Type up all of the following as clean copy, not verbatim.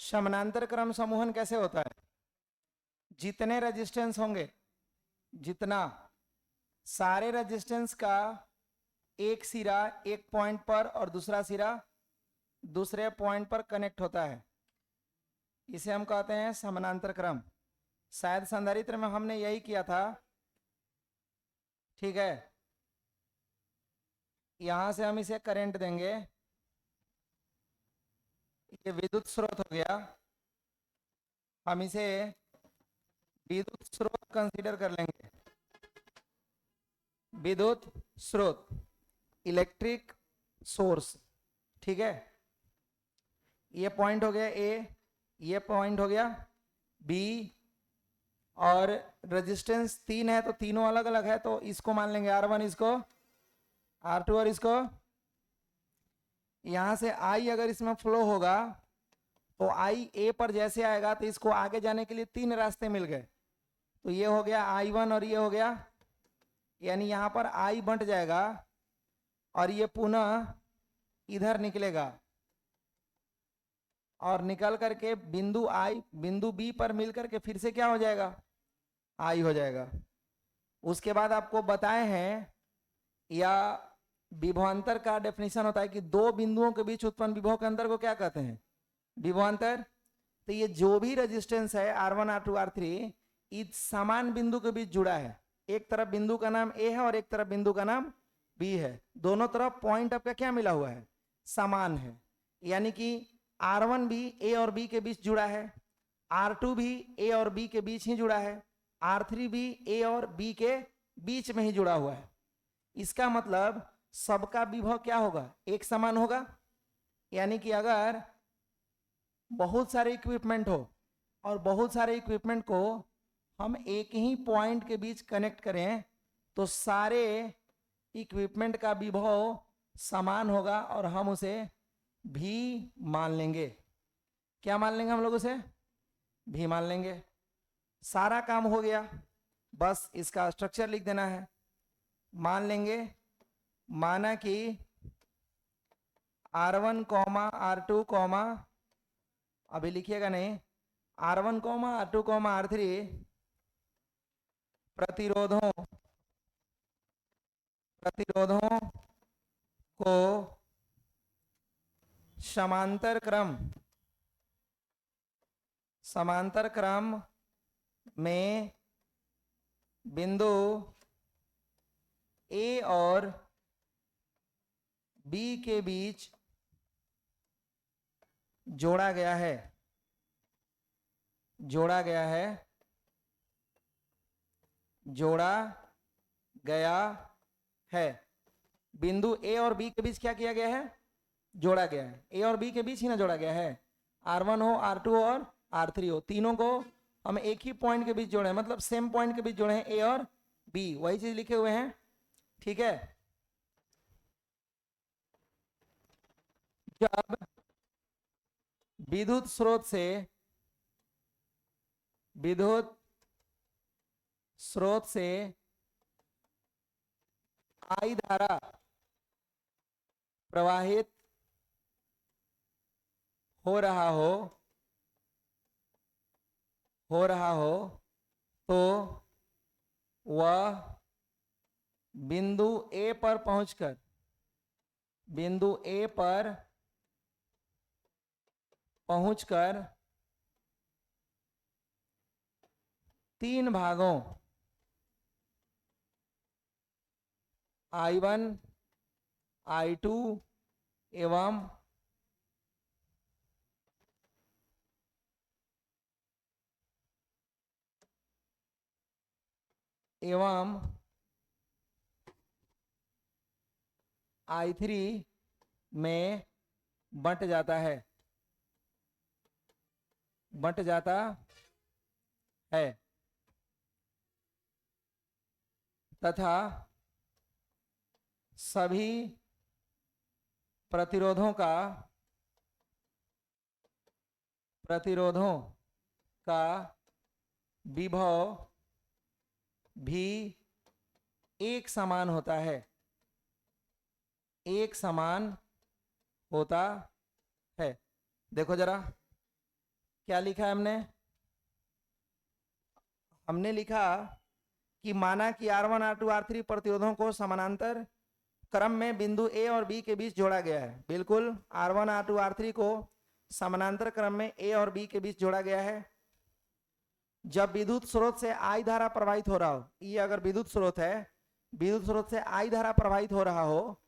समानांतर क्रम समूहन कैसे होता है? जितने रेजिस्टेंस होंगे, जितना सारे रेजिस्टेंस का एक सिरा एक पॉइंट पर और दूसरा सिरा दूसरे पॉइंट पर कनेक्ट होता है, इसे हम कहते हैं समानांतर क्रम। शायद संधारित्र में हमने यही किया था। ठीक है, यहां से हम इसे करंट देंगे, ये विद्युत स्रोत हो गया, हम इसे विद्युत स्रोत कंसीडर कर लेंगे। विद्युत स्रोत, इलेक्ट्रिक सोर्स। ठीक है, ये पॉइंट हो गया ए, ये पॉइंट हो गया बी, और रेजिस्टेंस 3 है तो तीनों अलग अलग है, तो इसको मान लेंगे R1, इसको R2 और इसको। यहां से I अगर इसमें फ्लो होगा तो I A पर जैसे आएगा तो इसको आगे जाने के लिए 3 रास्ते मिल गए। तो ये हो गया I1 और ये हो गया, यानी यहां पर I बंट जाएगा और ये पुनः इधर निकलेगा और निकल करके बिंदु B पर मिल करके फिर से क्या हो जाएगा? I हो जाएगा। उसके बाद आपको बताए हैं, या विभवांतर का डेफिनेशन होता है कि दो बिंदुओं के बीच उत्पन्न विभव के अंतर को क्या कहते हैं? विभवांतर। तो ये जो भी रेजिस्टेंस है R1 R2 R3 इस समान बिंदु के बीच जुड़ा है। एक तरफ बिंदु का नाम A है और एक तरफ बिंदु का नाम B है, दोनों तरफ पॉइंट आपका क्या मिला हुआ है? समान है। यानी कि R1 भी A और B के बीच जुड़ा है, R2 भी A और B के बीच ही जुड़ा है, R3 भी A और B के बीच में ही जुड़ा हुआ है। इसका मतलब सबका विभव क्या होगा? एक समान होगा। यानी कि अगर बहुत सारे इक्विपमेंट हो और बहुत सारे इक्विपमेंट को हम एक ही पॉइंट के बीच कनेक्ट करें तो सारे इक्विपमेंट का विभव समान होगा और हम उसे भी मान लेंगे। क्या मान लेंगे हम लोग? उसे भी मान लेंगे। सारा काम हो गया, बस इसका स्ट्रक्चर लिख देना है। मान लेंगे, माना कि R1 R2 अभी लिखिएगा नहीं, R1 R2 R3 प्रतिरोधों को समांतर क्रम में बिंदु A और B के बीच जोड़ा गया है। जोड़ा गया है। बिंदु A और B के बीच क्या किया गया है? जोड़ा गया है। A और B के बीच ही ना जोड़ा गया है। R1 हो, R2 हो और R3 हो, तीनों को हम एक ही पॉइंट के बीच जोड़े हैं, मतलब सेम पॉइंट के बीच जोड़े हैं, A और B, वही चीज लिखे हुए हैं। ठीक है, जब विद्युत स्रोत से I धारा प्रवाहित हो रहा हो तो वह बिंदु A पर पहुंचकर तीन भागों I1 I2 एवं I3 में बंट जाता है तथा सभी प्रतिरोधों का विभव भी एक समान होता है। देखो जरा, क्या लिखा है हमने? हमने लिखा कि माना कि R1 R2 R3 प्रतिरोधों को समानांतर क्रम में बिंदु A और B के बीच जोड़ा गया है। बिल्कुल, R1 R2 R3 को समानांतर क्रम में A और B के बीच जोड़ा गया है। जब विद्युत स्रोत से I धारा प्रवाहित हो रहा हो, ये अगर विद्युत स्रोत है, विद्युत स्रोत से I धारा प्रवाहित हो रहा हो,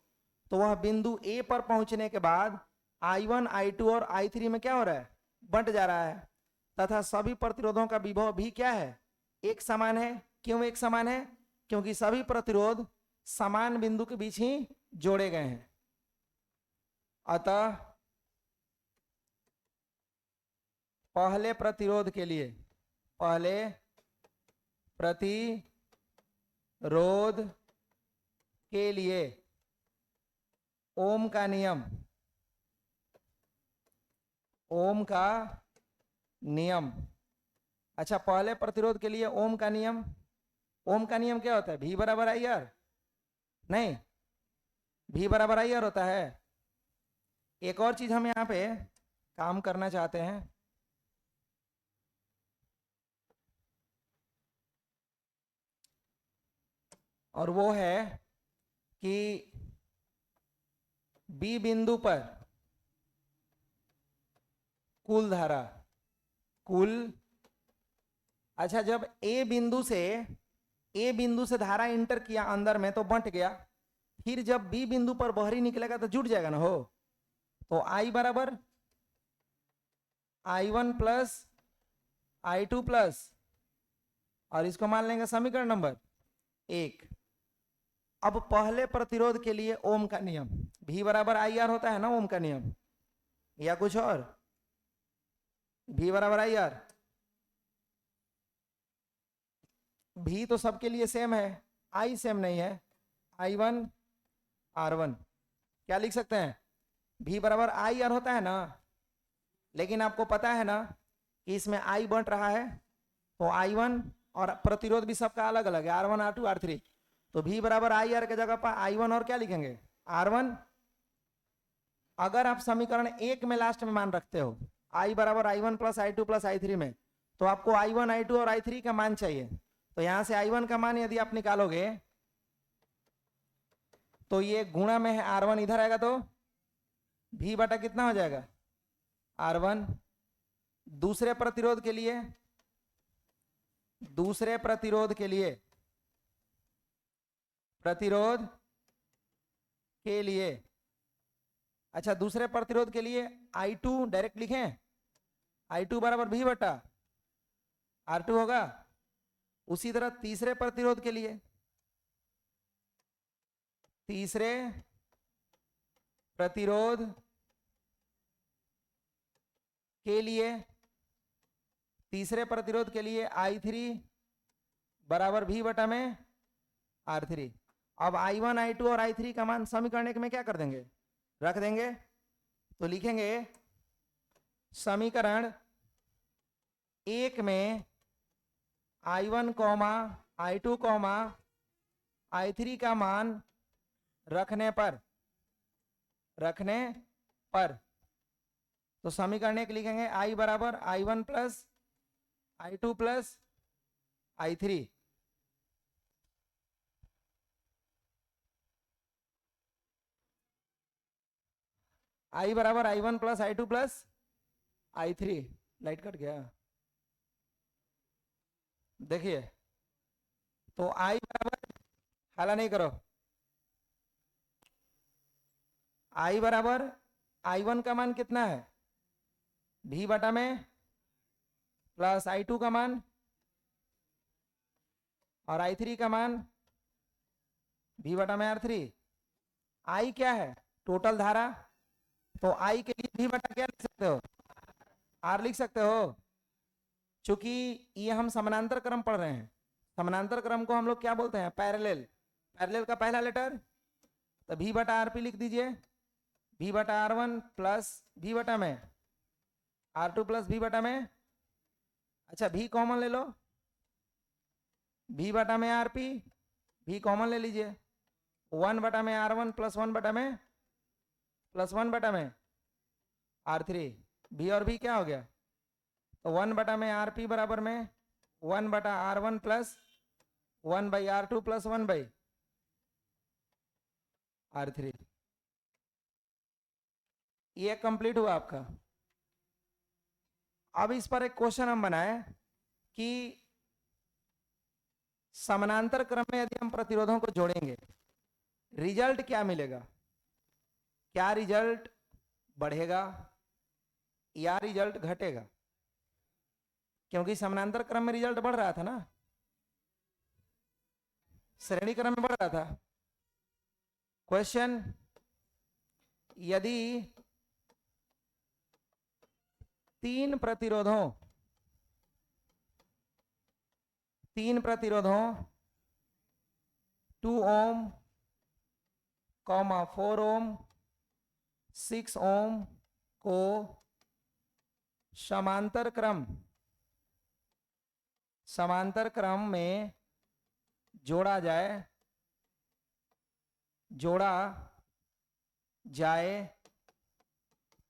तो वह बिंदु A पर पहुंचने के बाद I1 I2 और I3 में क्या हो रहा है? बंट जा रहा है। तथा सभी प्रतिरोधों का विभव भी क्या है? एक समान है। क्यों एक समान है? क्योंकि सभी प्रतिरोध समान बिंदु के बीच ही जोड़े गए हैं। अतः पहले प्रतिरोध के लिए, पहले प्रतिरोध के लिए ओम का नियम, ओम का नियम। अच्छा, पहले प्रतिरोध के लिए ओम का नियम, ओम का नियम क्या होता है? V बराबर आई आर? नहीं, V बराबर आई आर होता है। एक और चीज हम यहाँ पे काम करना चाहते हैं, और वो है कि B बिंदु पर कुल धारा, कुल, अच्छा जब A बिंदु से धारा इंटर किया अंदर में तो बंट गया, फिर जब B बिंदु पर बाहरी निकलेगा तो जुड़ जाएगा ना हो। तो I बराबर I1 प्लस I2 प्लस, और इसको मान लेंगे समीकरण नंबर 1। अब पहले प्रतिरोध के लिए ओम का नियम, V बराबर आई आर होता है ना ओम का नियम, या कुछ और? V बराबर आई आर, V तो सबके लिए सेम है, I सेम नहीं है। I1 R1 क्या लिख सकते हैं? V बराबर आई आर होता है ना, लेकिन आपको पता है ना कि इसमें I बंट रहा है, तो I1 और प्रतिरोध भी सबका अलग अलग है, R1 R2 R3, तो V बराबर आई आर के जगह पर I1 और क्या लिखेंगे? R1। अगर आप समीकरण 1 में लास्ट में मान रखते हो I बराबर I1 plus I2 plus I3 में, तो आपको I1 I2 और I3 का मान चाहिए। तो यहां से I1 का मान यदि आप निकालोगे तो ये गुणा में है R1, इधर आएगा तो V बटा कितना हो जाएगा? R1। दूसरे प्रतिरोध के लिए, दूसरे प्रतिरोध के लिए, प्रतिरोध के लिए, अच्छा दूसरे प्रतिरोध के लिए I2 डायरेक्ट लिखें, I2 बराबर V बटा R2 होगा। उसी तरह तीसरे प्रतिरोध के लिए, तीसरे प्रतिरोध के लिए, तीसरे प्रतिरोध के लिए I3 बराबर V बटा में R3। अब I1 I2 और I3 का मान समीकरण 1 में क्या कर देंगे? रख देंगे। तो लिखेंगे समीकरण 1 में I1 I2 I3 का मान रखने पर तो समीकरण 1 लिखेंगे I बराबर I1 plus I2 plus I3। I बराबर I1 plus I2 plus I3। Light cut गया, देखिए। तो I बराबर, हाला नहीं करो, I बराबर I1 का मान कितना है? V बटा में प्लस I2 का मान और I3 का मान V बटा में R3। I क्या है? टोटल धारा। तो I के लिए V बटा क्या लिख सकते हो? R लिख सकते हो। चूंकि ये हम समानांतर क्रम पढ़ रहे हैं, समानांतर क्रम को हम लोग क्या बोलते हैं? पैरेलल। पैरेलल का पहला लेटर, तो V बटा RP लिख दीजिए, V बटा R1 प्लस V बटा में R2 प्लस V बटा में, अच्छा V कॉमन ले लो, V बटा में RP, V कॉमन ले लीजिए, 1 बटा में R1 प्लस 1 बटा में प्लस 1 बटा में R3, V और V क्या हो गया? तो 1 में आर पी बराबर में 1/R1 plus 1/R2 plus 1/R3। ये कंप्लीट हुआ आपका। अब इस पर एक क्वेश्चन हम बनाए कि समानांतर क्रम में यदि हम प्रतिरोधों को जोड़ेंगे रिजल्ट क्या मिलेगा? क्या रिजल्ट बढ़ेगा या रिजल्ट घटेगा? क्योंकि समानांतर क्रम में रिजल्ट बढ़ रहा था ना, श्रेणी क्रम में बढ़ रहा था। क्वेश्चन, यदि तीन प्रतिरोधों 2 ओम, 4 ओम, 6 ओम को समांतर क्रम में जोड़ा जाए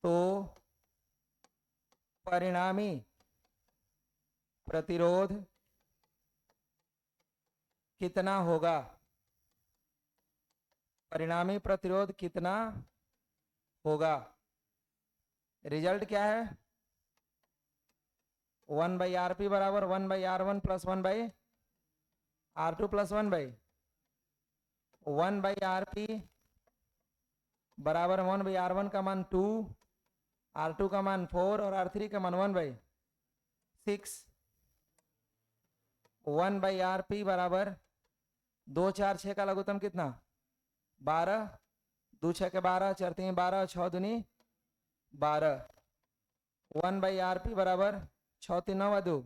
तो परिणामी प्रतिरोध कितना होगा? परिणामी प्रतिरोध कितना होगा? रिजल्ट क्या है? 1/RP बराबर 1/R1 plus 1/R2 plus 1/RP बराबर 1/R1 का मान 2, R2 का मान 4 और R3 का मान 1/6। 1/RP बराबर 2 4 6 का लघुत्तम कितना? 12, 2 6 के 12, 4 3 12, 6 दूनी 12। 1/RP बराबर 6 3 9 2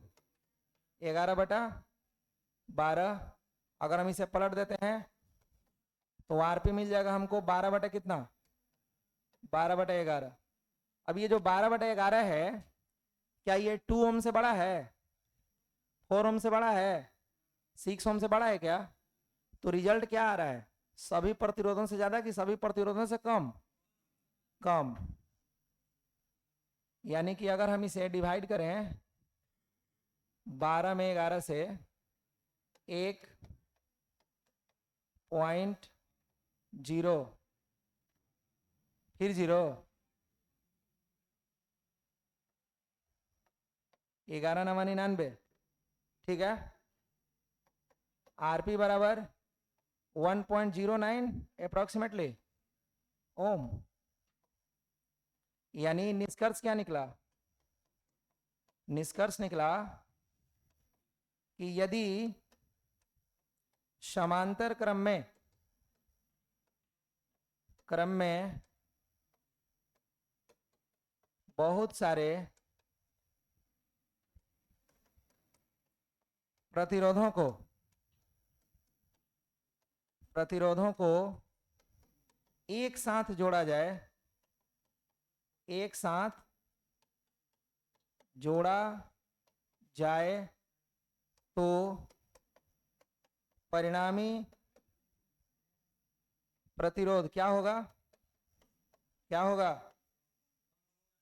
11/12। अगर हम इसे पलट देते हैं तो आरपी मिल जाएगा हमको 12 कितना? 12/11। अब ये जो 12/11 है, क्या ये 2 ओम से बड़ा है, 4 ओम से बड़ा है, 6 ओम से बड़ा है क्या? तो रिजल्ट क्या आ रहा है? सभी प्रतिरोधों से ज्यादा कि सभी प्रतिरोधों से कम? कम। यानी कि अगर हम इसे डिवाइड करें 12 में 11 से 1.0 फिर 0, 11 9 99, ठीक है। आरपी बराबर 1.09 अप्रोक्सीमेटली ओम। यानी निष्कर्ष क्या निकला? निष्कर्ष निकला कि यदि समांतर क्रम में बहुत सारे प्रतिरोधों को एक साथ जोड़ा जाए तो परिणामी प्रतिरोध क्या होगा?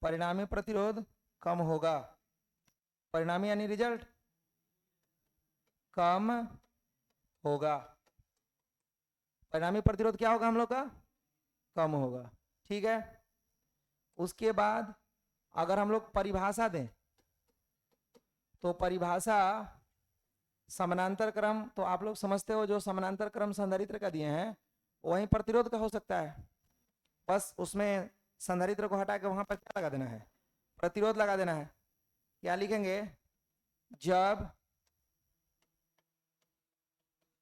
परिणामी प्रतिरोध कम होगा। परिणामी यानी रिजल्ट कम होगा। परिणामी प्रतिरोध क्या होगा हम लोग का? कम होगा, ठीक है। उसके बाद अगर हम लोग परिभाषा दें तो परिभाषा समानांतर क्रम, तो आप लोग समझते हो जो समानांतर क्रम संधारित्र का दिए हैं वहीं प्रतिरोध का हो सकता है, बस उसमें संधारित्र को हटा के वहां पर क्या लगा देना है? प्रतिरोध लगा देना है। क्या लिखेंगे? जब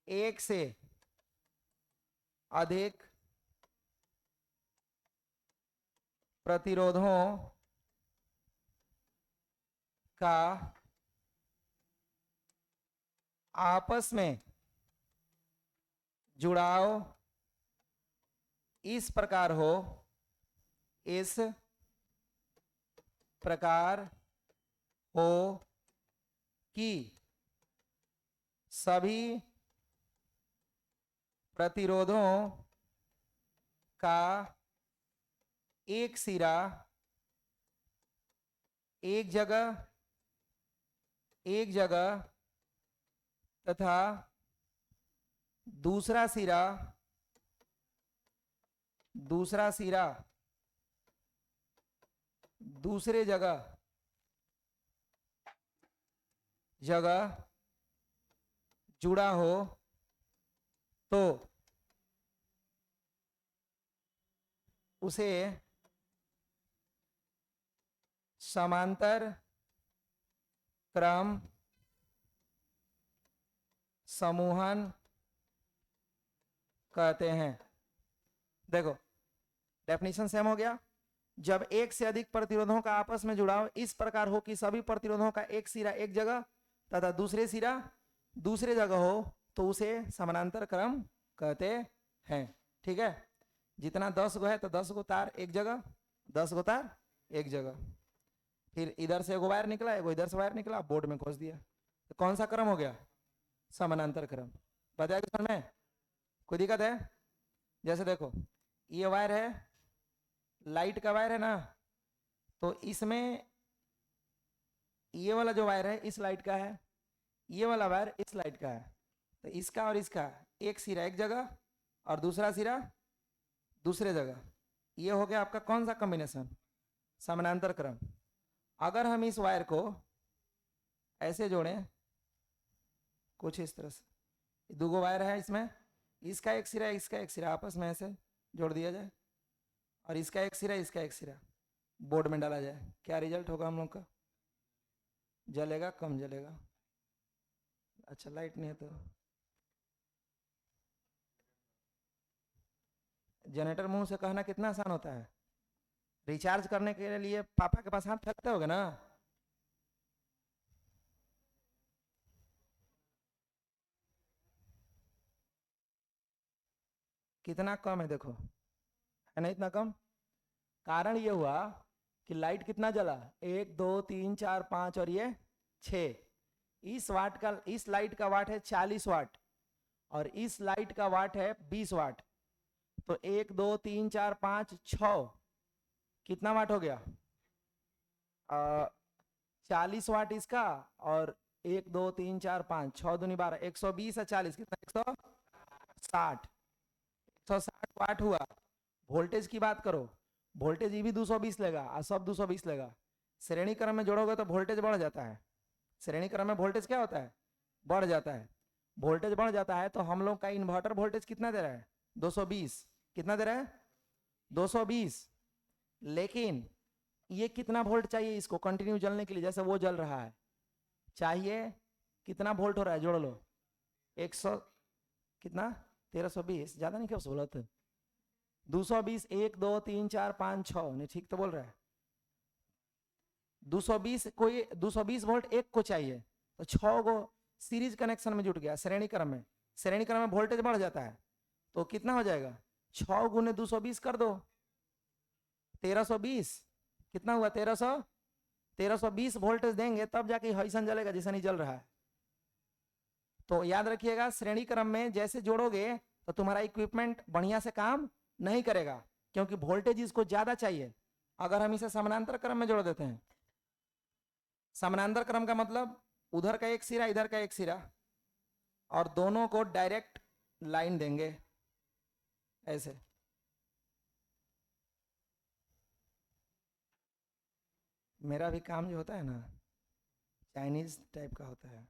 एक से अधिक प्रतिरोधों का आपस में जुड़ाव इस प्रकार हो कि सभी प्रतिरोधों का एक सिरा एक जगह एक जगह तथा दूसरा सिरा दूसरे जगह जुड़ा हो तो उसे समांतर क्रम समूहन कहते हैं। देखो डेफिनेशन सेम हो गया। जब एक से अधिक प्रतिरोधों का आपस में जुड़ाव इस प्रकार हो कि सभी प्रतिरोधों का एक सिरा एक जगह तथा दूसरे सिरा दूसरे जगह हो तो उसे समानांतर क्रम कहते हैं। ठीक है, जितना 10 गो है तो 10 गो तार एक जगह, 10 गो तार एक जगह। फिर इधर से एगो वायर निकला, एगो इधर से वायर निकला, बोर्ड में खोस दिया, तो कौन सा क्रम हो गया? समानांतर क्रम। बताया कि में कोई दिक्कत है? जैसे देखो ये वायर है, लाइट का वायर है ना, तो इसमें ये वाला जो वायर है इस लाइट का है, ये वाला वायर इस लाइट का है, तो इसका और इसका एक सिरा एक जगह और दूसरा सिरा दूसरे जगह। ये हो गया आपका कौन सा कॉम्बिनेशन? समानांतर क्रम। अगर हम इस वायर को ऐसे जोड़ें कुछ इस तरह से, दो वायर है इसमें, इसका एक सिरा इसका एक सिरा आपस में ऐसे जोड़ दिया जाए और इसका एक सिरा बोर्ड में डाला जाए, क्या रिजल्ट होगा हम लोग का? जलेगा कम जलेगा? अच्छा लाइट नहीं है तो जनरेटर मुंह से कहना कितना आसान होता है। रिचार्ज करने के लिए पापा के पास हाथ फैलते होगे ना? कितना कम है देखो, है ना इतना कम। कारण ये हुआ कि लाइट कितना जला, 1 2 3 4 5 और ये 6। इस लाइट का वाट है 40 वाट और इस लाइट का वाट है 20 वाट। तो 1 2 3 4 5 6 कितना वाट हो गया? 40 वाट इसका और 1 2 3 4 5 6 दूनी 12, 120 और 40 कितना? 160 वाट हुआ। वोल्टेज की बात करो, वोल्टेज ये भी 220 लेगा और सब 220 लेगा। श्रेणी क्रम में जोड़ोगे तो वोल्टेज बढ़ जाता है। श्रेणी क्रम में वोल्टेज क्या होता है? बढ़ जाता है। वोल्टेज बढ़ जाता है तो हम लोग का इन्वर्टर वोल्टेज कितना दे रहा है? 220। कितना दे रहा है? 220। लेकिन ये कितना वोल्ट चाहिए इसको कंटिन्यू जलने के लिए? जैसे वो जल रहा है, चाहिए कितना वोल्ट हो रहा है? जोड़ लो 100 कितना 1320, ज्यादा नहीं क्या बोला था? 220 1 2 3 4 5 6 नहीं, ठीक तो बोल रहा है। 220 कोई 220 वोल्ट एक को चाहिए तो 6 गो सीरीज कनेक्शन में जुट गया। श्रेणी क्रम में वोल्टेज बढ़ जाता है तो कितना हो जाएगा? 6 गुने 220 कर दो, 1320। कितना हुआ? 1320 वोल्टेज देंगे तब जाके हईसन जलेगा, जैसा नहीं जल रहा है। तो याद रखिएगा श्रेणी क्रम में जैसे जोड़ोगे तो तुम्हारा इक्विपमेंट बढ़िया से काम नहीं करेगा क्योंकि वोल्टेज इसको ज्यादा चाहिए। अगर हम इसे समानांतर क्रम में जोड़ देते हैं, समानांतर क्रम का मतलब उधर का एक सिरा इधर का एक सिरा और दोनों को डायरेक्ट लाइन देंगे ऐसे। मेरा भी काम जो होता है ना चाइनीज टाइप का होता है।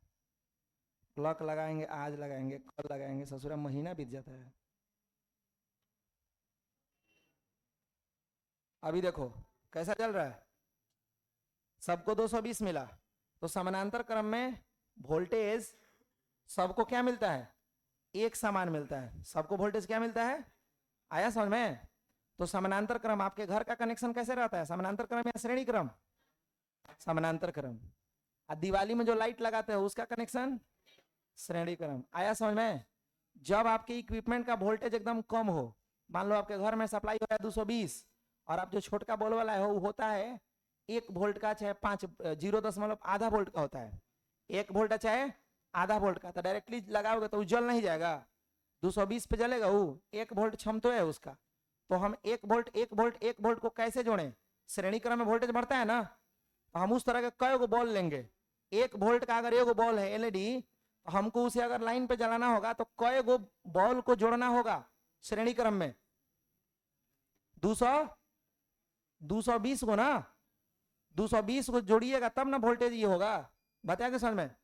क्लॉक लगाएंगे, आज लगाएंगे, कल लगाएंगे, ससुरा महीना बीत जाता है। अभी देखो कैसा चल रहा है, सबको 220 मिला तो समानांतर क्रम में वोल्टेज सबको क्या मिलता है? एक समान मिलता है। सबको वोल्टेज क्या मिलता है? आया समझ में? तो समानांतर क्रम, आपके घर का कनेक्शन कैसे रहता है? समानांतर क्रम या श्रेणी क्रम? समानांतर क्रम। दिवाली में जो लाइट लगाते हैं उसका कनेक्शन श्रेणी क्रम। आया समझ में? जब आपके इक्विपमेंट का वोल्टेज एकदम कम हो, मान लो आपके घर में सप्लाई हो रहा है 220 और आप जो छोटका बॉल वाला है वो होता है 1 वोल्ट का, चाहे 5 0.5 वोल्ट का होता है। 1 वोल्ट चाहे आधा वोल्ट का, तो डायरेक्टली लगाओगे तो जल नहीं जाएगा, 220 पे जलेगा वो। 1 वोल्ट क्षमता है उसका। तो हम 1 वोल्ट को कैसे जोड़ें? श्रेणी क्रम में वोल्टेज बढ़ता है ना, तो हम उस तरह के कई गो बॉल लेंगे 1 वोल्ट का अगर एगो बॉल है एलईडी, तो हमको उसे अगर लाइन पे जलाना होगा तो कई गो बॉल को जोड़ना होगा श्रेणी क्रम में? 220 को ना, 220 को जोड़िएगा तब ना वोल्टेज ये होगा। बताया कि समझ में?